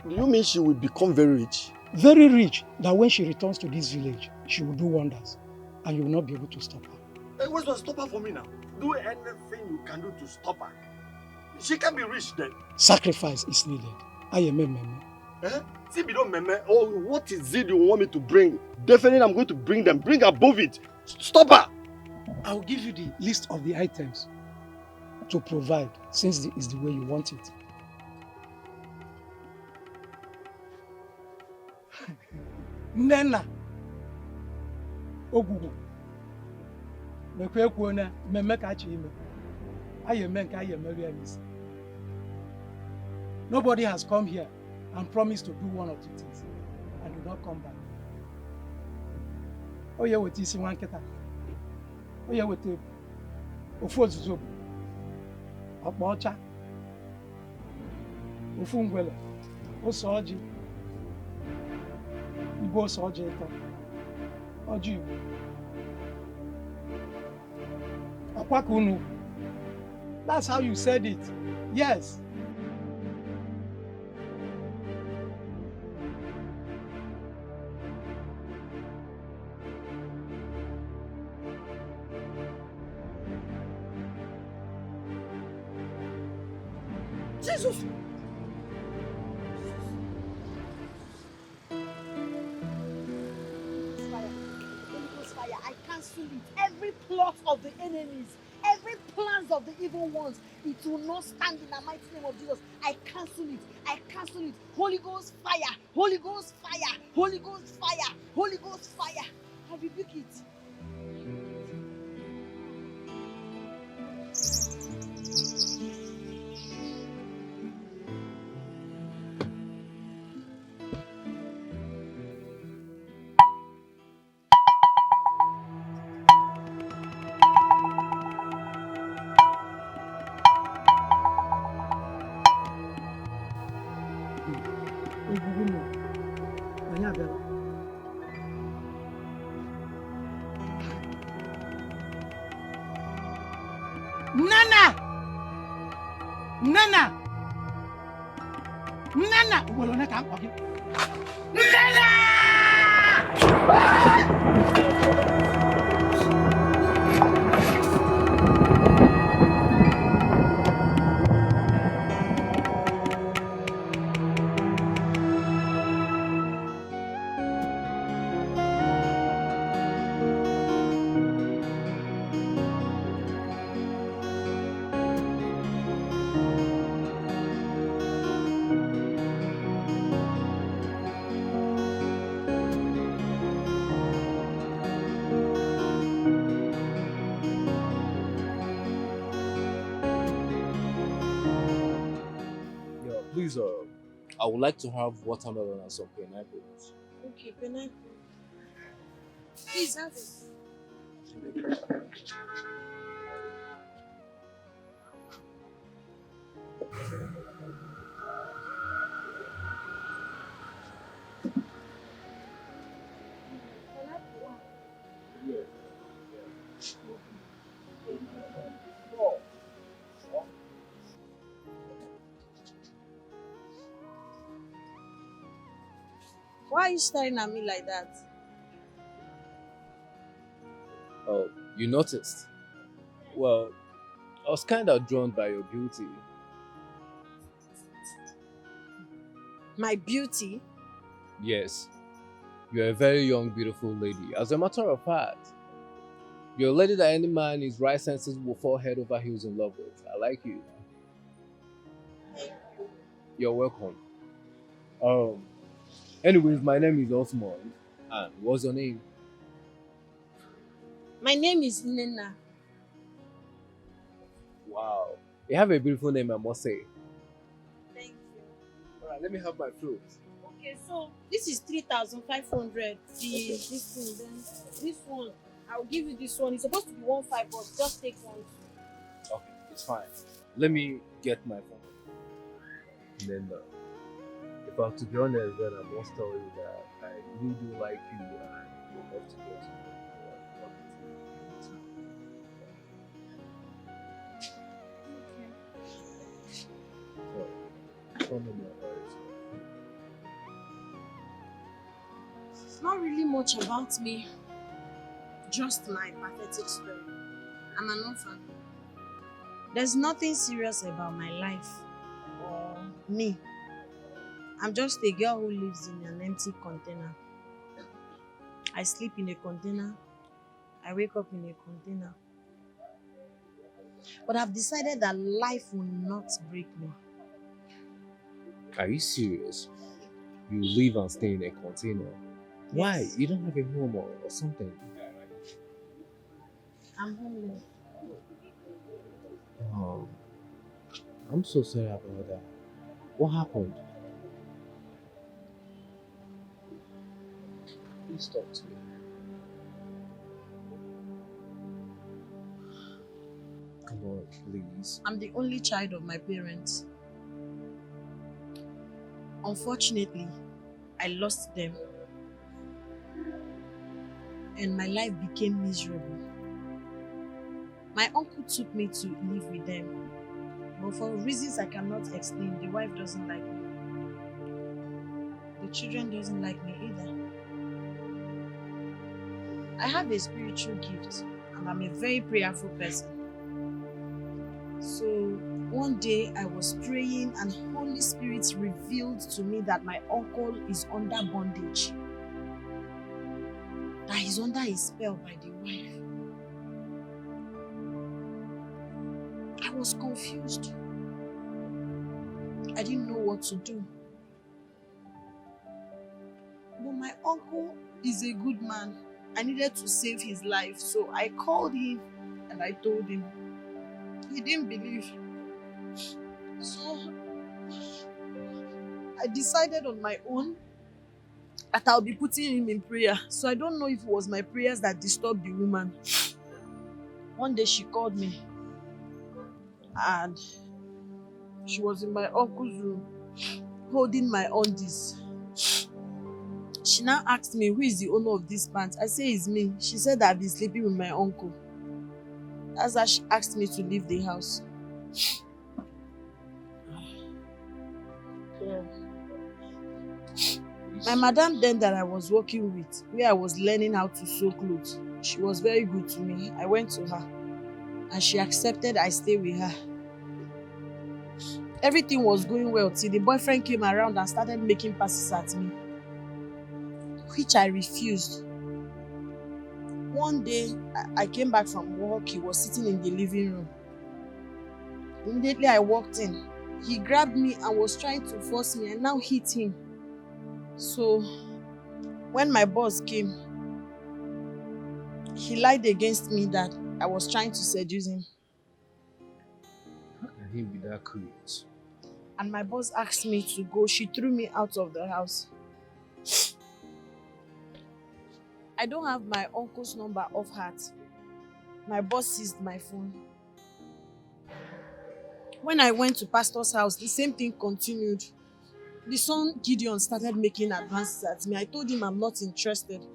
Do you mean she will become very rich? Very rich, that when she returns to this village, she will do wonders. And you will not be able to stop her. Hey, what's the stop her for me now? Do anything you can do to stop her. She can be rich then. Sacrifice is needed. I am a meme. Eh? See, we don't meme. Oh, what is it you want me to bring? Definitely I'm going to bring them. Bring above it. Stop her! I'll give you the list of the items to provide, since it's the way you want it. Nenna. Ogugu. Mekwekuona memekachi ime. Nobody has come here and promised to do one or two things and do not come back. Oh yeah, what is one keta? Oh yeah, what ofu ozuzo, ọkpa ọcha, ofu ngwele, ose ọjị, ibu ose ọjị ịtọ, ọjị Igbo. Ọkwa ka unu. That's how you said it. Yes. Jesus! Fire. I cancel it. Every plot of the enemies, every plans of the evil ones, it will not stand in the mighty name of Jesus. I cancel it. I cancel it. Holy Ghost fire. Holy Ghost fire. Holy Ghost fire. Holy Ghost fire. I rebuke it. Nana! Well, on that okay. Please, I would like to have watermelon and some pineapples. Okay, pineapple. Please have it. Why are you staring at me like that? Oh, you noticed? Well, I was kind of drawn by your beauty. My beauty? Yes. You're a very young, beautiful lady. As a matter of fact, you're a lady that any man in his right senses will fall head over heels in love with. I like you. You're welcome. Anyways, my name is Osmond. And what's your name? My name is Nena. Wow. You have a beautiful name, I must say. Thank you. Alright, let me have my fruits. Okay, so this is 3,500. This thing, then this one, I'll give you this one. It's supposed to be 1.5, but just take one. Okay, it's fine. Let me get my phone. Then, if I have to be honest, then I must tell you that I really do like you and would love to go to you. So, tell me more about it. It's not really much about me. Just my pathetic story. I'm an orphan. There's nothing serious about my life or me. I'm just a girl who lives in an empty container. I sleep in a container. I wake up in a container. But I've decided that life will not break me. Are you serious? You live and stay in a container? Yes. Why? You don't have a home or something? I'm homeless. Oh, I'm so sorry about that. What happened? Please talk to me. But please. I'm the only child of my parents. Unfortunately, I lost them. And my life became miserable. My uncle took me to live with them. But for reasons I cannot explain, the wife doesn't like me. The children doesn't like me either. I have a spiritual gift and I'm a very prayerful person. So one day I was praying and Holy Spirit revealed to me that my uncle is under bondage. That he's under a spell by the wife. I was confused. I didn't know what to do. But my uncle is a good man. I needed to save his life, so I called him and I told him. He didn't believe. So I decided on my own that I'll be putting him in prayer. So I don't know if it was my prayers that disturbed the woman. One day she called me and she was in my uncle's room holding my undies. She now asked me, who is the owner of this pants? I say it's me. She said that I've been sleeping with my uncle. That's why she asked me to leave the house. Yeah. My madam then that I was working with, where I was learning how to sew clothes, she was very good to me. I went to her and she accepted I stay with her. Everything was going well till the boyfriend came around and started making passes at me, which I refused. One day, I came back from work. He was sitting in the living room. Immediately I walked in. He grabbed me and was trying to force me. I now hit him. So, when my boss came, he lied against me that I was trying to seduce him. How can he be that cruel? And my boss asked me to go. She threw me out of the house. I don't have my uncle's number off heart. My boss seized my phone. When I went to pastor's house, the same thing continued. The son Gideon started making advances at me. I told him I'm not interested.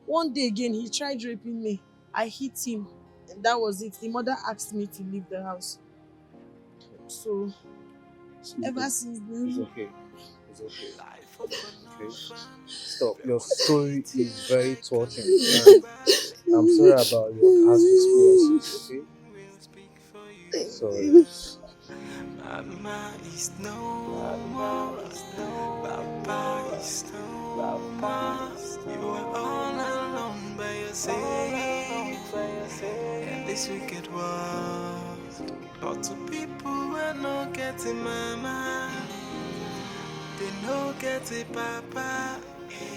One day again, he tried raping me. I hit him, and that was it. The mother asked me to leave the house. So, ever since then... It's okay. It's okay. Okay? Stop. Your story is very touching. And I'm sorry about your past experiences, okay? Sorry. Mama is no more, Papa is no more. You are all alone by yourself in this wicked world. Lots of people are not getting mama, they no getting papa.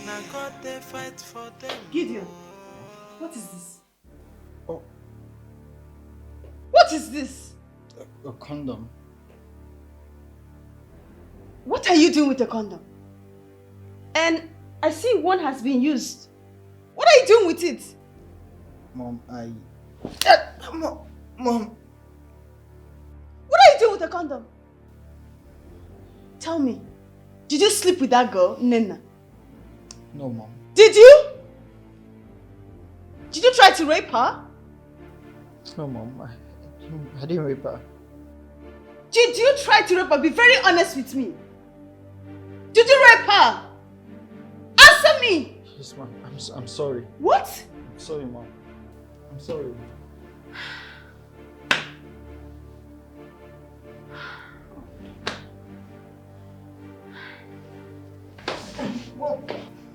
Now God they fight for them. Gideon, what is this? Oh. What is this? A condom. What are you doing with a condom? And I see one has been used. What are you doing with it? Mom, Mom. What are you doing with a condom? Tell me, did you sleep with that girl, Nenna? No, Mom. Did you? Did you try to rape her? No, Mom. I didn't rape her. Did you try to rape her? Be very honest with me. Did you rape her? Answer me! Yes, Mom. I'm sorry. What? I'm sorry, Mom. I'm sorry.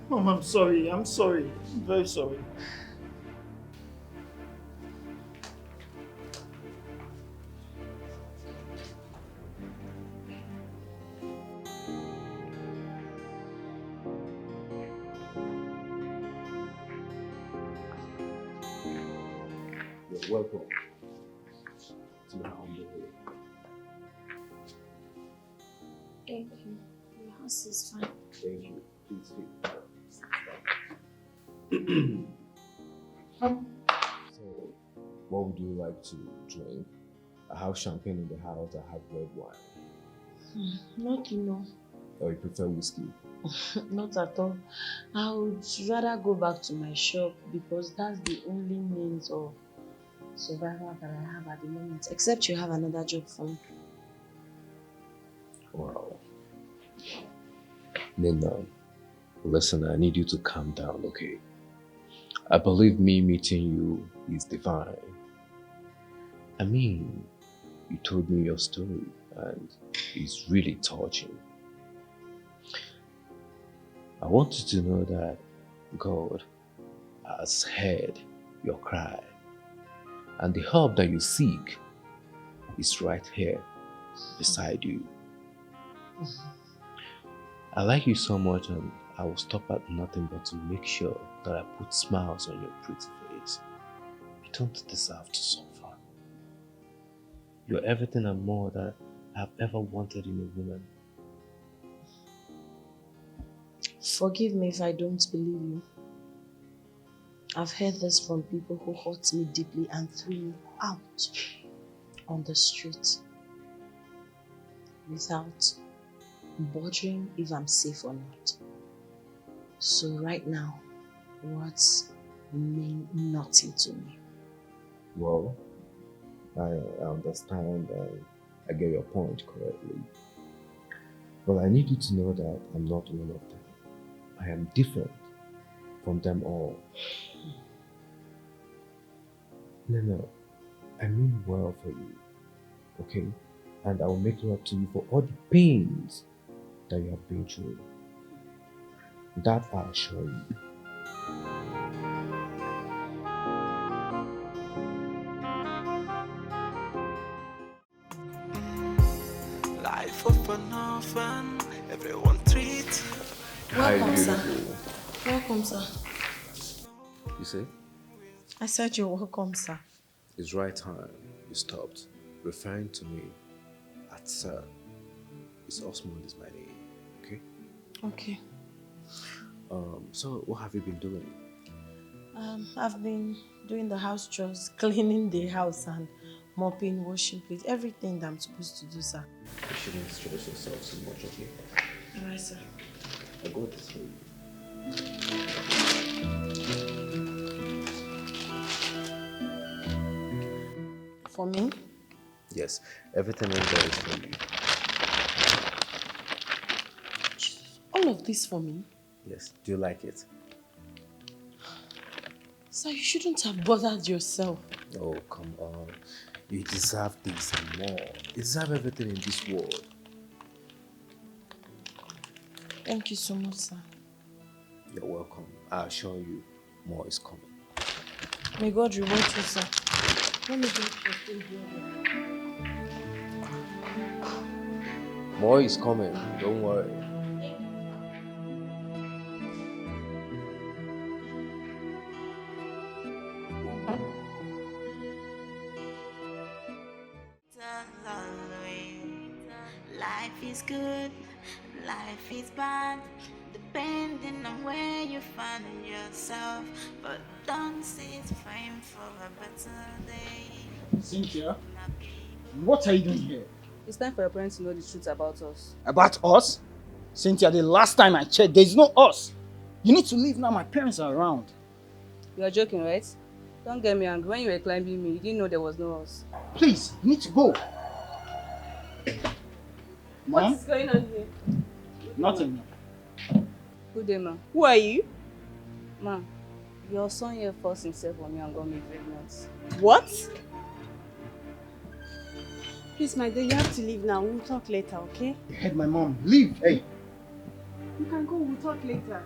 Mom, I'm sorry. I'm sorry. I'm very sorry. You're welcome to my humble home. Thank you. Your house is fine. Thank you. Please sit. So, what would you like to drink? I have champagne in the house, I have red wine. Not, Or you prefer whiskey? Not at all. I would rather go back to my shop because that's the only means of survival that I have at the moment. Except you have another job for me. Wow. Nina, listen, I need you to calm down, okay? I believe me meeting you is divine. I mean, you told me your story and it's really touching. I want you to know that God has heard your cry and the help that you seek is right here beside you. I like you so much and I will stop at nothing but to make sure that I put smiles on your pretty face. You don't deserve to suffer. You're everything and more that I've ever wanted in a woman. Forgive me if I don't believe you. I've heard this from people who hurt me deeply and threw me out on the street without bothering if I'm safe or not. So right now, words mean nothing to me. Well, I understand and I get your point correctly. But I need you to know that I'm not one of them. I am different from them all. No, I mean well for you, okay? And I will make love to you for all the pains that you have been through. That I assure you. Life of an orphan, everyone treats you. Welcome, sir. Beautiful. Welcome, sir. You see? I said you're welcome, sir. It's right time you stopped referring to me as sir. It's Osmond is my name, okay? Okay. So what have you been doing? I've been doing the house chores, cleaning the house and mopping, washing plates, everything that I'm supposed to do, sir. You shouldn't stress yourself so much, okay? Alright, sir. I got this for you. For me? Yes, everything in there is for you. All of this for me? Yes, do you like it? Sir, you shouldn't have bothered yourself. Oh, come on. You deserve this and more. You deserve everything in this world. Thank you so much, sir. You're welcome. I assure you, more is coming. May God reward you, sir. Let me get your thing here. More is coming, don't worry. Life is good, life is bad, depending on where you find yourself. But don't sit frame for a better day. Cynthia, what are you doing here? It's time for your parents to know the truth about us. About us? Cynthia, the last time I checked, there's no us. You need to leave now, my parents are around. You are joking, right? Don't get me angry. When you were climbing me, you didn't know there was no us. Please, you need to go. What Mom? is going on here? Nothing. Good day, ma. Who are you? Ma, your son here forced himself on me and got me pregnant. What? Please, my dear, you have to leave now. We'll talk later, okay? You heard my mom. Leave. Hey. You can go. We'll talk later.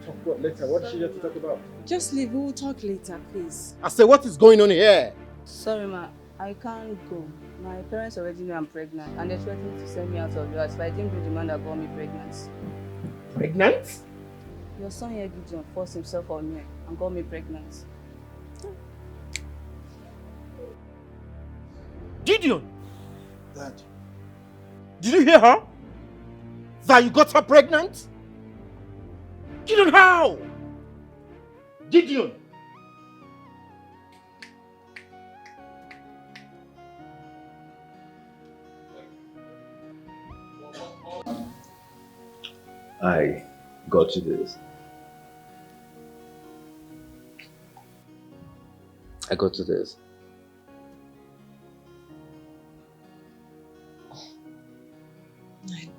Talk what later? What is she here to talk about? Just leave. We'll talk later, please. I say, what is going on here? Sorry, ma. I can't go. My parents already know I'm pregnant and they're threatening to send me out of the house if I didn't bring the man that got me pregnant. Pregnant? Your son here, Gideon, forced himself on me and got me pregnant. Gideon! Dad. Did you hear her? That you got her pregnant? Gideon, how? Gideon! I got you this. I got you this.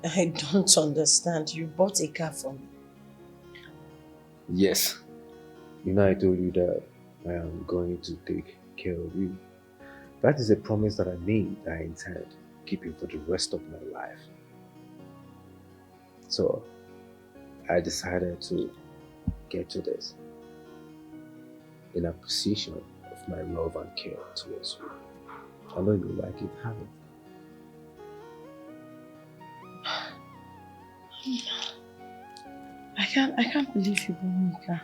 I don't understand. You bought a car for me. Yes. You know I told you that I am going to take care of you. That is a promise that I made that I intend keeping for the rest of my life. So I decided to get you this in appreciation of my love and care towards you. I know you like it, have it. I can't believe you bought me a car.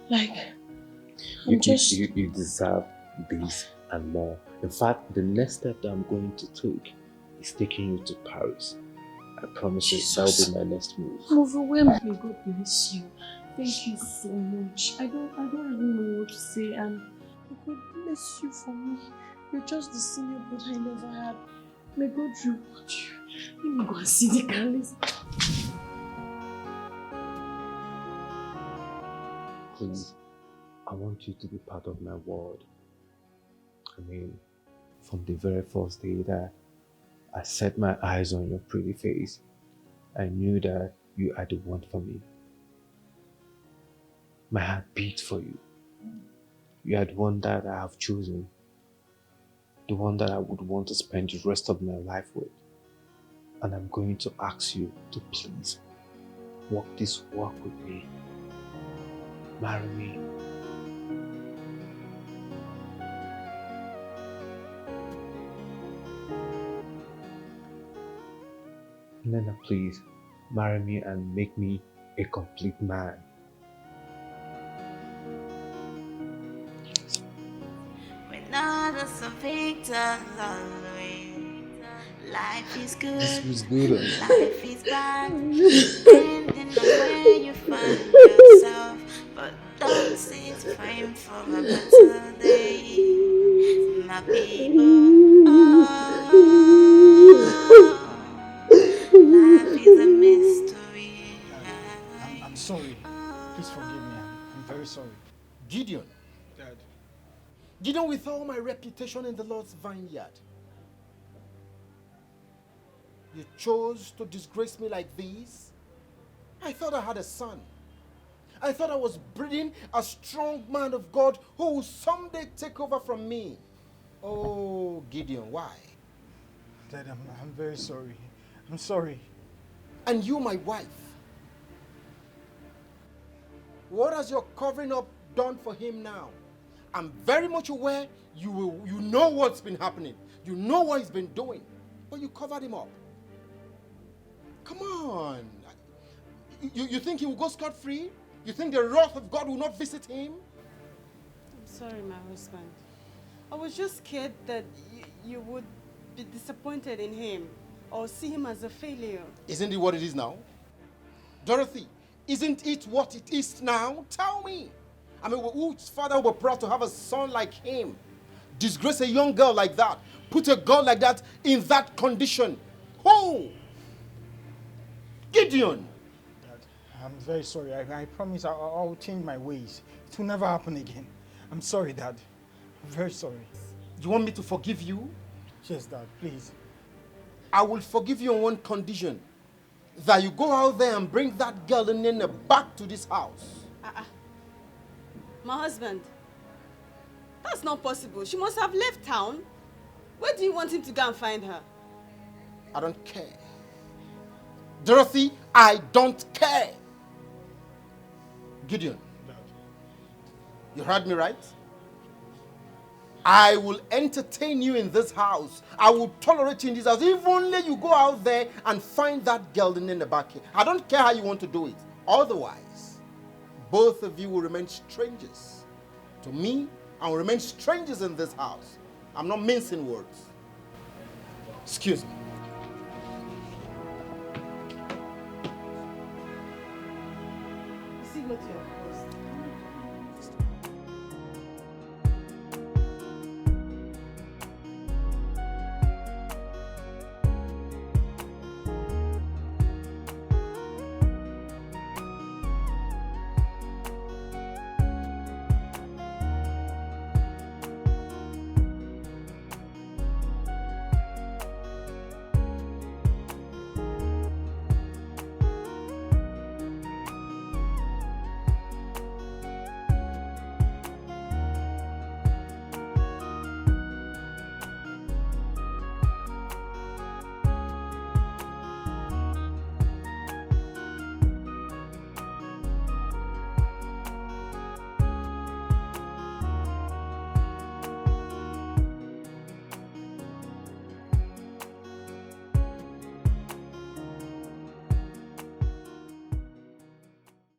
Like, You deserve this and more. In fact, the next step that I'm going to take is taking you to Paris. I promise you that will be my next move. I'm overwhelmed. May God bless you. Thank you so much. I don't even know what to say, and may God bless you for me. You're just the senior brother I never had. May God reward you. Let me go and see the car. Please, I want you to be part of my world. I mean, from the very first day that I set my eyes on your pretty face, I knew that you are the one for me. My heart beats for you. You are the one that I have chosen. The one that I would want to spend the rest of my life with. And I'm going to ask you to please walk this walk with me. Marry me. Nena, please marry me and make me a complete man. We're not as a victim always. Life is good. This was good. Life is bad. Depending on where you find yourself. But don't sit frame for a better day. My people. Life is a mystery. I'm sorry. Please forgive me. I'm very sorry. Gideon. Dad. Gideon, with all my reputation in the Lord's vineyard, you chose to disgrace me like this? I thought I had a son. I thought I was breeding a strong man of God who will someday take over from me. Oh, Gideon, why? Dad, I'm very sorry. I'm sorry. And you, my wife, what has your covering up done for him now? I'm very much aware you know what's been happening. You know what he's been doing. But you covered him up. Come on. You think he will go scot-free? You think the wrath of God will not visit him? I'm sorry, my husband. I was just scared that you would be disappointed in him or see him as a failure. Isn't it what it is now? Dorothy, isn't it what it is now? Tell me. I mean, whose father would be proud to have a son like him? Disgrace a young girl like that. Put a girl like that in that condition. Who? Gideon. Dad, I'm very sorry. I promise I'll change my ways. It will never happen again. I'm sorry, Dad. I'm very sorry. You want me to forgive you? Yes, Dad, please. I will forgive you on one condition. That you go out there and bring that girl NNENNA back to this house. My husband, that's not possible. She must have left town. Where do you want him to go and find her? I don't care. Dorothy, I don't care. Gideon, you heard me right? I will entertain you in this house. I will tolerate you in this house. If only you go out there and find that girl in the back here. I don't care how you want to do it. Otherwise, both of you will remain strangers to me and will remain strangers in this house. I'm not mincing words. Excuse me. You see what you're